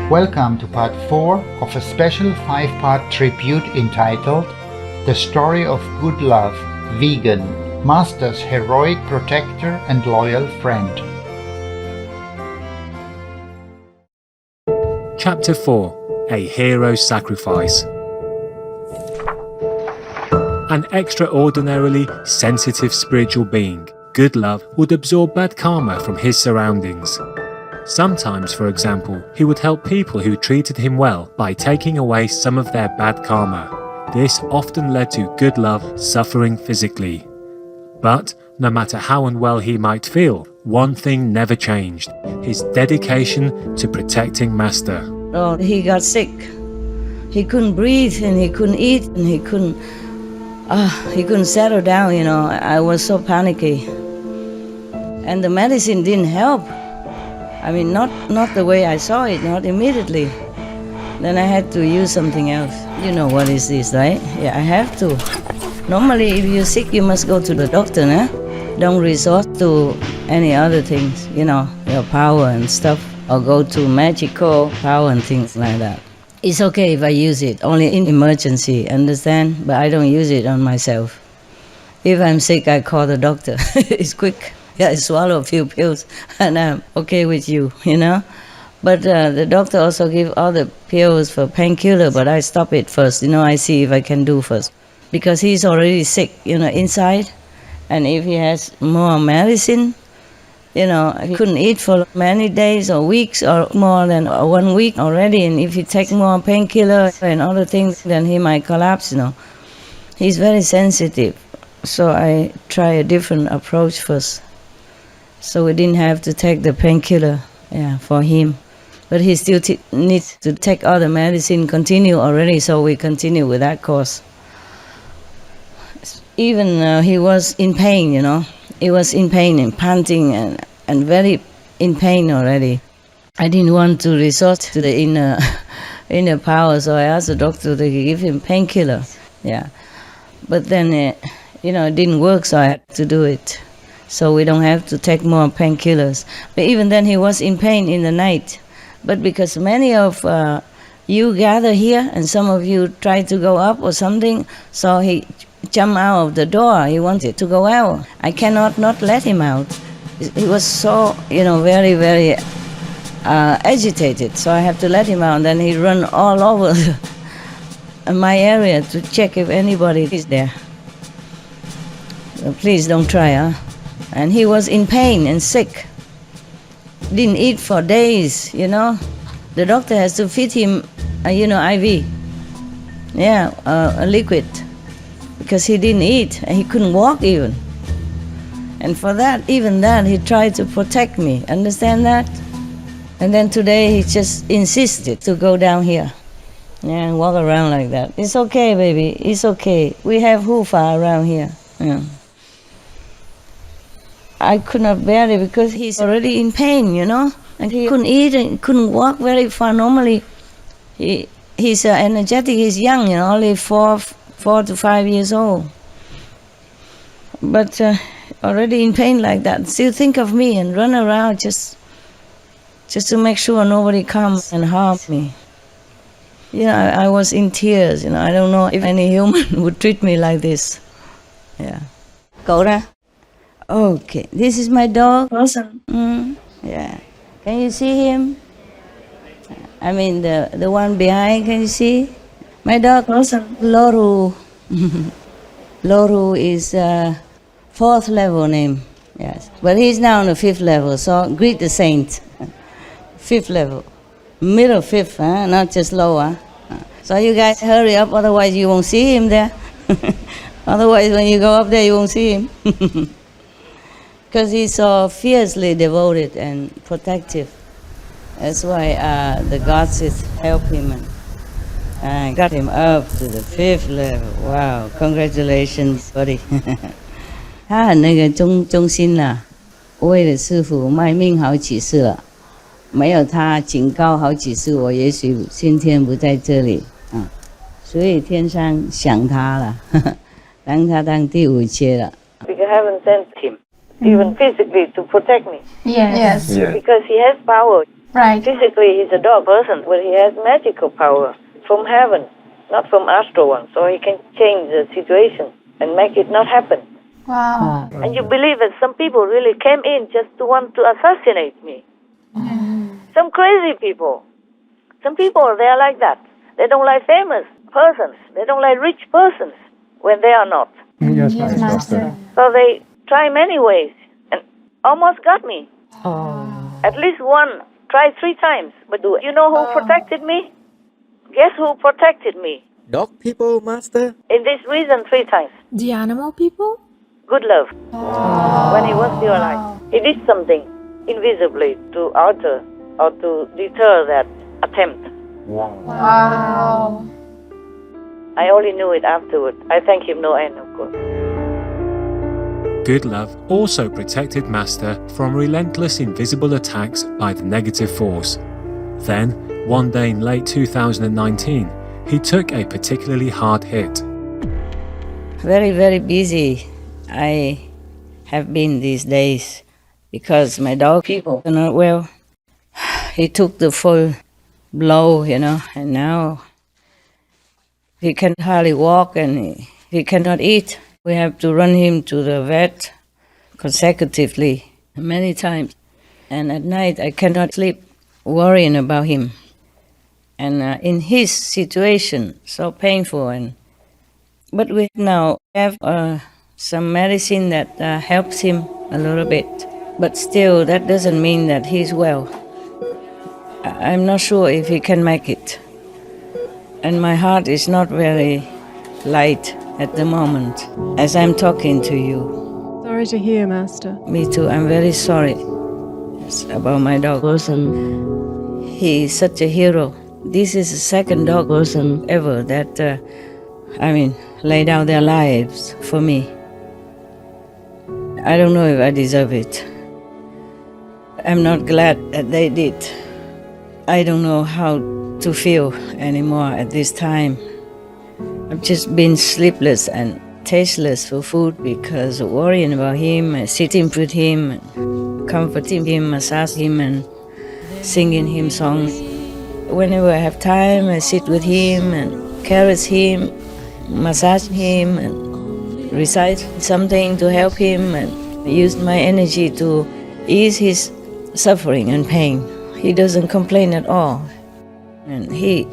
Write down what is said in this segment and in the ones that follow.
Welcome to part 4 of a special 5-part tribute entitled The Story of Good Love, Vegan, Master's Heroic Protector and Loyal Friend. Chapter 4: A Hero's Sacrifice. An extraordinarily sensitive spiritual being, Good Love would absorb bad karma from his surroundings. Sometimes, for example, he would help people who treated him well by taking away some of their bad karma. This often led to Good Love suffering physically. But, no matter how unwell he might feel, one thing never changed: his dedication to protecting Master. Oh, he got sick. He couldn't breathe and he couldn't eat and he couldn't settle down, I was so panicky. And the medicine didn't help. I mean, not the way I saw it, not immediately. Then I had to use something else. You know what is this, right? Yeah, I have to. Normally, if you're sick, you must go to the doctor, né? Don't resort to any other things, your power and stuff, or go to magical power and things like that. It's okay if I use it, only in emergency, understand? But I don't use it on myself. If I'm sick, I call the doctor. It's quick. Yeah, I swallow a few pills and I'm okay with you, But the doctor also give other pills for painkiller, but I stop it first, I see if I can do first. Because he's already sick, inside. And if he has more medicine, he couldn't eat for many days or weeks or more than 1 week already. And if he take more painkiller and other things, then he might collapse, He's very sensitive. So I try a different approach first. So we didn't have to take the painkiller, for him. But he still needs to take other medicine, continue already, so we continue with that course. Even he was in pain, He was in pain and panting and very in pain already. I didn't want to resort to the inner power, so I asked the doctor to give him painkiller. Yeah. But then, it didn't work, so I had to do it. So we don't have to take more painkillers. But even then he was in pain in the night. But because many of you gather here and some of you try to go up or something, so he jumped out of the door. He wanted to go out. I cannot not let him out. He was so, very, very agitated. So I have to let him out. And then he run all over my area to check if anybody is there. So please don't try, huh? And he was in pain and sick. Didn't eat for days, The doctor has to feed him, IV. Yeah, a liquid. Because he didn't eat and he couldn't walk even. And for that, even that, he tried to protect me. Understand that? And then today he just insisted to go down here. Yeah, and walk around like that. It's okay, baby. It's okay. We have hufa around here. Yeah. I could not bear it because he's already in pain, And he couldn't eat and couldn't walk very far. Normally, he's energetic, he's young, only 4 to 5 years old. But already in pain like that, still think of me and run around just to make sure nobody comes and harm me. I was in tears, I don't know if any human would treat me like this. Yeah. Cậu ra. Okay, this is my dog. Awesome. Yeah. Can you see him? I mean the one behind, can you see? My dog, awesome. Loru. Loru is 4th level name. Yes. But he's now on the 5th level, so greet the saint. 5th level. Middle 5th, huh? Not just lower. So you guys hurry up, otherwise you won't see him there. Otherwise when you go up there you won't see him. Because he's so fiercely devoted and protective. That's why the gods help him and got him up to the 5th level. Wow, congratulations, buddy. 他很忠心啦，为了师父卖命好几次了。没有他警告好几次，我也许今天不在这里啊。所以天上想他了，当他当第5阶了。Because I haven't sent him. Even physically to protect me. Yes. Because he has power. Right. Physically, he's a dog person, but he has magical power from heaven, not from astral one. So he can change the situation and make it not happen. Wow. And you believe that some people really came in just to want to assassinate me. Some crazy people. Some people, they are like that. They don't like famous persons. They don't like rich persons when they are not. Yes, Master. So they try many ways and almost got me. At least one tried 3 times. But do you know who protected me? Guess who protected me? Dog people, Master? In this reason, 3 times. The animal people? Good love. When he was still alive. He did something invisibly to alter or to deter that attempt. Wow. I only knew it afterward. I thank him no end, of course. Good love also protected Master from relentless invisible attacks by the negative force. Then, one day in late 2019, he took a particularly hard hit. Very, very busy I have been these days because my dog people are not well. He took the full blow, and now he can hardly walk and he cannot eat. We have to run him to the vet consecutively many times. And at night I cannot sleep worrying about him. And in his situation, so painful. But we now have some medicine that helps him a little bit. But still, that doesn't mean that he's well. I'm not sure if he can make it. And my heart is not very light at the moment as I'm talking to you. Sorry to hear, Master. Me too. I'm very sorry about my dog person. He is such a hero. This is the second dog person ever that, laid down their lives for me. I don't know if I deserve it. I'm not glad that they did. I don't know how to feel anymore at this time. I've just been sleepless and tasteless for food because worrying about him, sitting with him, comforting him, massaging him, and singing him songs. Whenever I have time, I sit with him and caress him, massage him, and recite something to help him, and use my energy to ease his suffering and pain. He doesn't complain at all. And he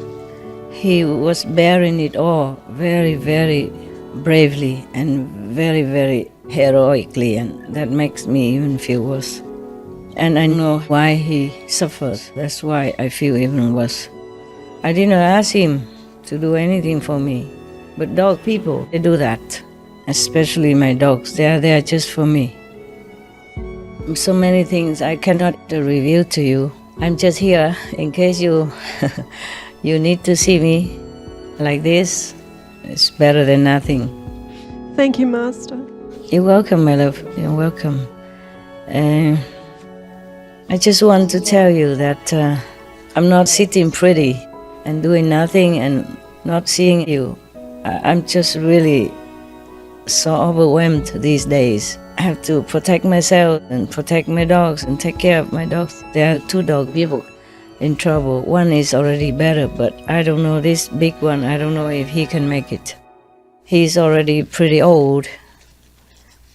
was bearing it all very, very bravely and very, very heroically, and that makes me even feel worse. And I know why he suffers. That's why I feel even worse. I did not ask him to do anything for me, but dog people, they do that. Especially my dogs, they are there just for me. So many things I cannot reveal to you. I'm just here in case you you need to see me like this. It's better than nothing. Thank you, Master. You're welcome, my love. You're welcome. I just want to tell you that I'm not sitting pretty and doing nothing and not seeing you. I'm just really so overwhelmed these days. I have to protect myself and protect my dogs and take care of my dogs. There are 2 dog people in trouble. One is already better, but I don't know, this big one, I don't know if he can make it. He's already pretty old.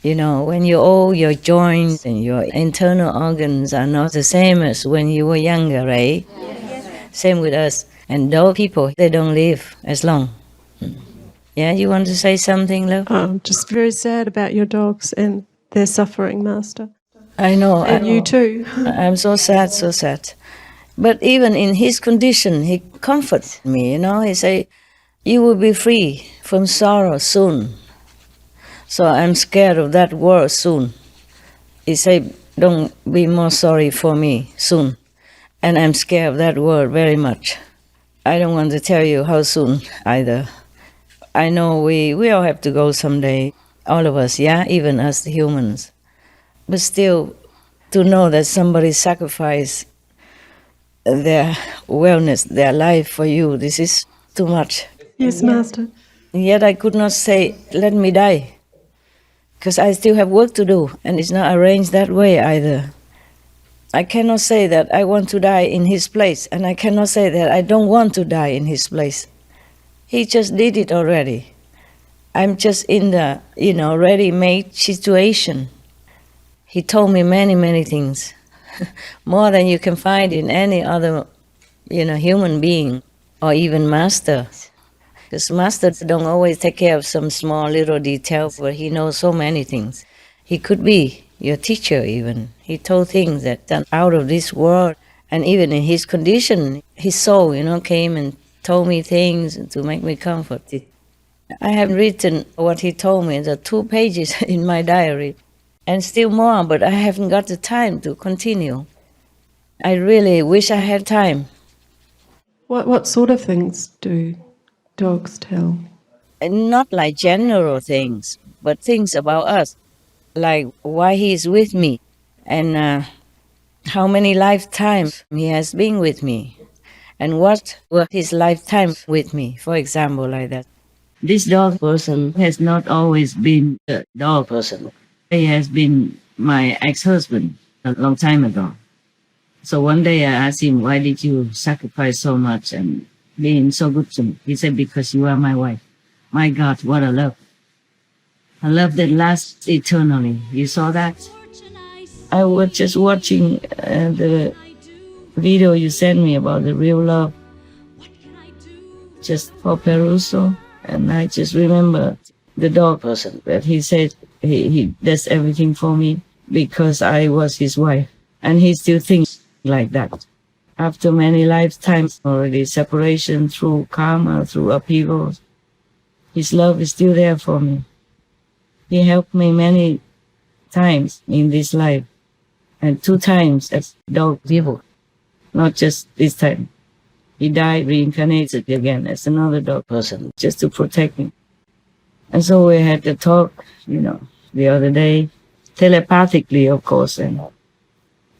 When you're old, your joints and your internal organs are not the same as when you were younger, right? Yes. Same with us. And dog people, they don't live as long. Yeah, you want to say something, love? I'm just very sad about your dogs and their suffering, Master. I know. And you too. I'm so sad, so sad. But even in his condition, he comforts me, He say, you will be free from sorrow soon. So I'm scared of that word soon. He say, don't be more sorry for me soon. And I'm scared of that word very much. I don't want to tell you how soon either. I know we all have to go someday, all of us, yeah, even us humans. But still, to know that somebody sacrificed their wellness, their life for you, this is too much. Yes, Master. Yet I could not say, let me die, because I still have work to do, and it's not arranged that way either. I cannot say that I want to die in his place, and I cannot say that I don't want to die in his place. He just did it already. I'm just in the, ready-made situation. He told me many, many things, more than you can find in any other, human being or even master. Because master don't always take care of some small little detail, but he knows so many things. He could be your teacher even. He told things that are out of this world. And even in his condition, his soul, came and told me things to make me comforted. I have written what he told me, the 2 pages in my diary, and still more, but I haven't got the time to continue. I really wish I had time. What sort of things do dogs tell? And not like general things, but things about us, like why he is with me, and how many lifetimes he has been with me, and what were his lifetimes with me, for example, like that. This dog person has not always been a dog person. He has been my ex-husband a long time ago. So one day I asked him, why did you sacrifice so much and being so good to me? He said, because you are my wife. My God, what a love. A love that lasts eternally. You saw that? I was just watching the video you sent me about the real love, just for perusal. And I just remember the dog person that he said he does everything for me because I was his wife. And he still thinks like that. After many lifetimes already, separation through karma, through upheavals, his love is still there for me. He helped me many times in this life, and 2 times as dog people, not just this time. He died, reincarnated again as another dog person, just to protect me. And so we had to talk, the other day, telepathically, of course, and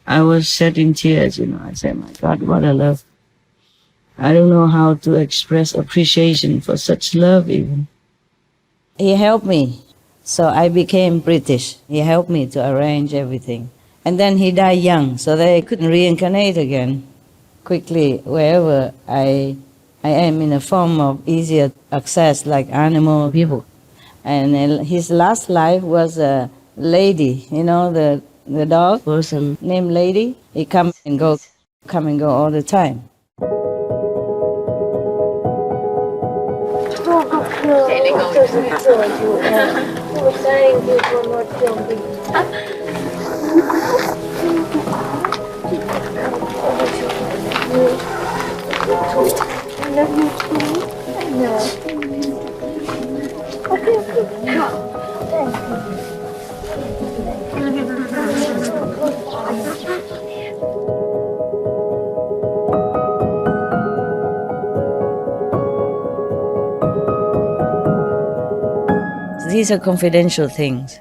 I was shedding tears, I said, my God, what a love. I don't know how to express appreciation for such love even. He helped me, so I became British. He helped me to arrange everything. And then he died young, so that I couldn't reincarnate again quickly wherever I am in a form of easier access like animal people. And his last life was a lady, the dog person named Lady. He come and go all the time. These are confidential things,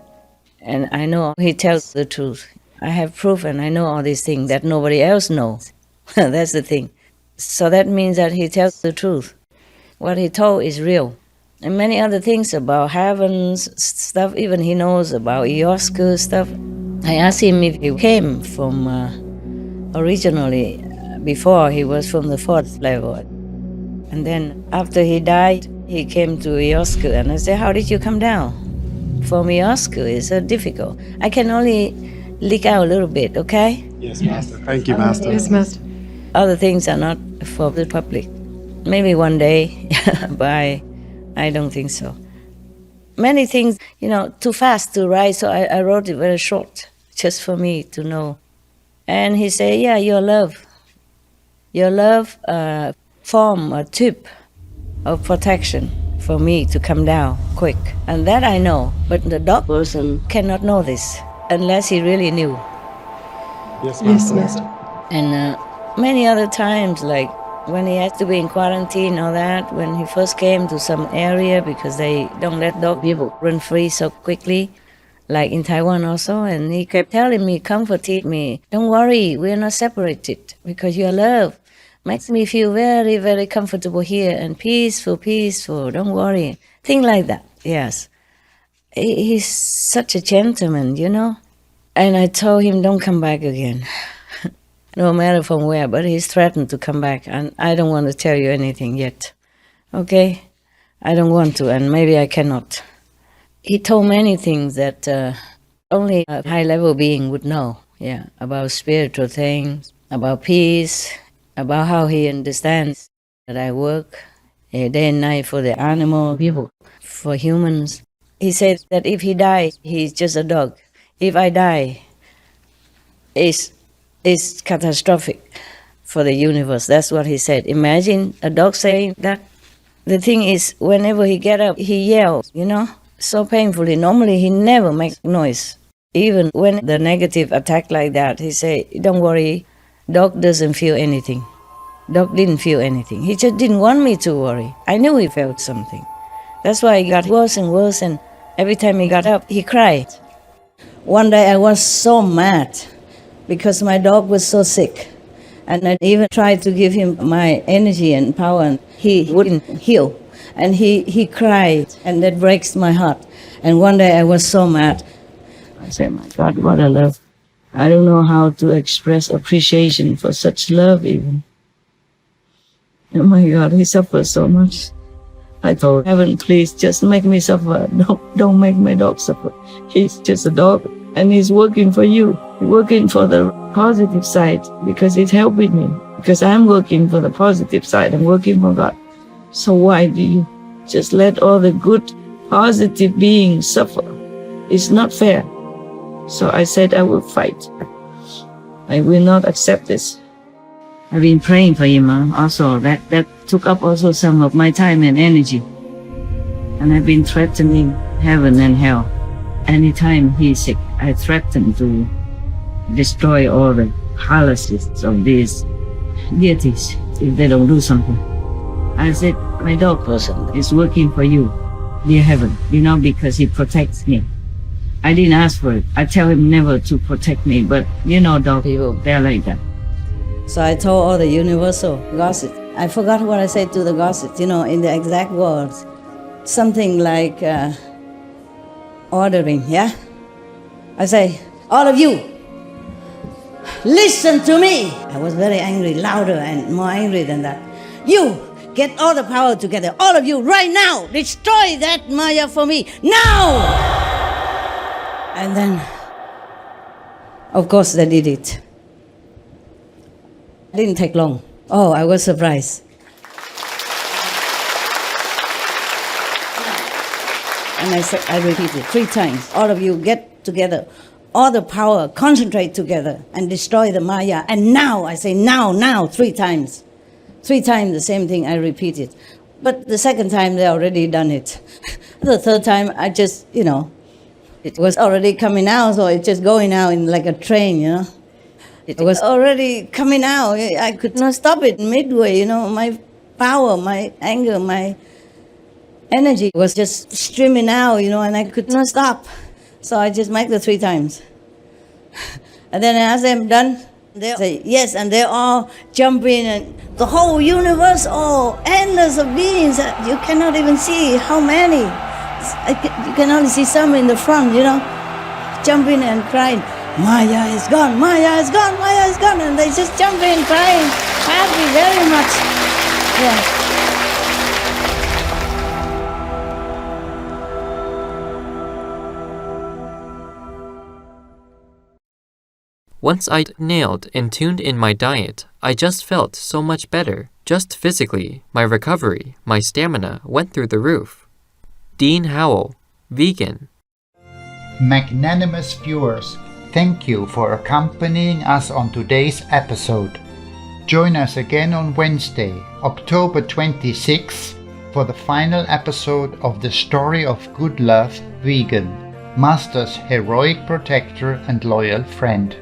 and I know he tells the truth. I have proof and I know all these things that nobody else knows. That's the thing. So that means that he tells the truth. What he told is real. And many other things about heavens stuff, even he knows about ayahuasca stuff. I asked him if he came from originally, before he was from the 4th level. And then after he died, he came to ayahuasca, and I said, how did you come down? For me, ayahuasca is difficult. I can only leak out a little bit, okay? Yes, Master. Thank you, Master. Yes, Master. Other things are not for the public. Maybe one day, but I don't think so. Many things, too fast to write, so I wrote it very short, just for me to know. And he said, yeah, your love form a tip of protection for me to come down quick. And that I know, but the dog person cannot know this unless he really knew. Yes, Yes, Master. Master. And many other times, like when he had to be in quarantine or that, when he first came to some area because they don't let dog people run free so quickly, like in Taiwan also, and he kept telling me, comforting me, don't worry, we're not separated because your love makes me feel very, very comfortable here and peaceful, don't worry. Things like that, yes. He's such a gentleman, And I told him, don't come back again. no matter from where, but he's threatened to come back, and I don't want to tell you anything yet. Okay? I don't want to, and maybe I cannot. He told many things that only a high-level being would know, about spiritual things, about peace, about how he understands that I work day and night for the animal people, for humans. He said that if he dies, he's just a dog. If I die, it's catastrophic for the universe. That's what he said. Imagine a dog saying that. The thing is, whenever he get up, he yells, so painfully. Normally, he never makes noise. Even when the negative attack like that, he say, don't worry, dog doesn't feel anything. Dog didn't feel anything. He just didn't want me to worry. I knew he felt something. That's why he got worse and worse, and every time he got up, he cried. One day I was so mad because my dog was so sick. And I even tried to give him my energy and power, and he wouldn't heal. And he cried, and that breaks my heart. And one day I was so mad. I said, my God, what a love. I don't know how to express appreciation for such love even. Oh my God, he suffers so much. I told heaven, please just make me suffer. Don't make my dog suffer. He's just a dog, and he's working for you. He's working for the positive side because it's helping me. Because I'm working for the positive side. I'm working for God. So why do you just let all the good, positive beings suffer? It's not fair. So I said I will fight. I will not accept this. I've been praying for him also. That took up also some of my time and energy. And I've been threatening heaven and hell. Anytime he's sick, I threaten to destroy all the palaces of these deities if they don't do something. I said, my dog person is working for you, dear heaven, because he protects me. I didn't ask for it. I tell him never to protect me, but dog people, they're like that. So I told all the universal gossip. I forgot what I said to the gossip, in the exact words. Something like ordering, I say, all of you, listen to me. I was very angry, louder and more angry than that. You, get all the power together, all of you, right now. Destroy that Maya for me, now! And then, of course, they did it. It didn't take long. Oh, I was surprised. And I repeated 3 times. All of you get together. All the power, concentrate together and destroy the Maya. And now, I say now, 3 times. 3 times the same thing I repeated. But the second time, they already done it. The third time, I just, it was already coming out, so it's just going out in like a train, It was already coming out. I could not stop it midway, My power, my anger, my energy was just streaming out, and I could not stop. So I just make the 3 times. And then I ask them, done? They say, yes, and they all jump in, and the whole universe, endless of beings. You cannot even see how many. You can only see some in the front, jumping and crying, Maya is gone, Maya is gone, Maya is gone. And they just jump in crying, happy very much. Once I'd nailed and tuned in my diet, I just felt so much better. Just physically, my recovery, my stamina went through the roof. Dean Howell, vegan. Magnanimous viewers, thank you for accompanying us on today's episode. Join us again on Wednesday, October 26th, for the final episode of the story of good love, Vegan, Master's heroic protector and loyal friend.